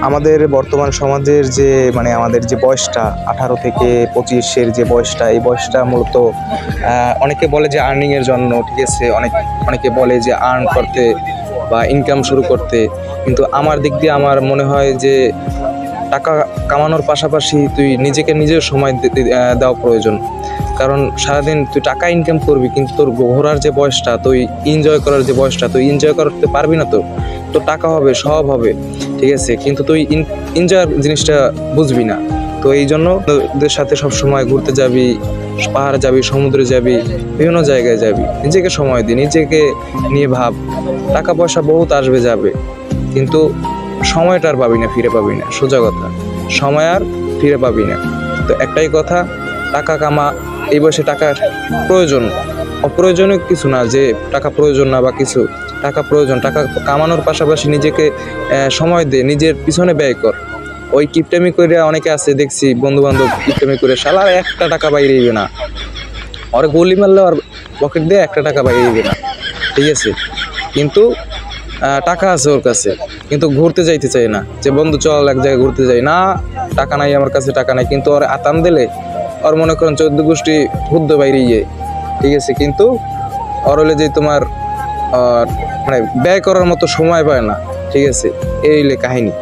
আমাদের বর্তমান সমাজের যে মানে আমাদের যে বয়সটা 18 থেকে 25-এর যে বয়সটা, এই বয়সটা মূলত অনেকে বলে যে আর্নিংয়ের জন্য, ঠিক আছে, অনেকে বলে যে আর্ন করতে বা ইনকাম শুরু করতে। কিন্তু আমার দিক দিয়ে আমার মনে হয় যে টাকা কামানোর পাশাপাশি তুই নিজেকে নিজের সময় দেওয়া প্রয়োজন। কারণ সারাদিন তুই টাকা ইনকাম করবি, কিন্তু তোর ঘোরার যে বয়সটা, তুই এনজয় করার যে বয়সটা, তুই এনজয় করতে পারবি না। তো টাকা হবে, সব হবে, ঠিক আছে, কিন্তু তুই এনজয় জিনিসটা বুঝবি না। তো এই জন্য ওদের সাথে সবসময় ঘুরতে যাবি, পাহাড়ে যাবি, সমুদ্রে যাবি, বিভিন্ন জায়গায় যাবি, নিজেকে সময় দি, নিজেকে নিয়ে ভাব। টাকা পয়সা বহুত আসবে যাবে, কিন্তু সময়টা আর পাবি না, ফিরে পাবি না। সোজা কথা, সময় আর ফিরে পাবি না। তো একটাই কথা, টাকা কামা। এই বয়সে টাকা প্রয়োজন, অপ্রয়োজনীয় কিছু না যে টাকা প্রয়োজন না বা কিছু। টাকা প্রয়োজন, টাকা কামানোর পাশাপাশি নিজেকে সময় দে, নিজের পিছনে ব্যয় কর। ওই কিপটামি করে অনেকে আছে দেখছি, বন্ধু বান্ধব কিপটামি করে শালার একটা টাকা বাইরে দিবে না, ওর গুলি মারলে আর পকেট দিয়ে একটা টাকা বাইরে দিবে না, ঠিক আছে, কিন্তু টাকা আছে ওর কাছে, কিন্তু ঘুরতে যাইতে চাই না। যে বন্ধু চল এক জায়গায় ঘুরতে যাই, না টাকা নাই আমার কাছে, টাকা নাই, কিন্তু ওর আতান দিলে ওর মনে করেন 14 গোষ্ঠী হুদ্দ বাইরে গিয়ে, ঠিক আছে, কিন্তু ওর হলে যে তোমার মানে ব্যয় করার মতো সময় পায় না, ঠিক আছে, এই কাহিনী।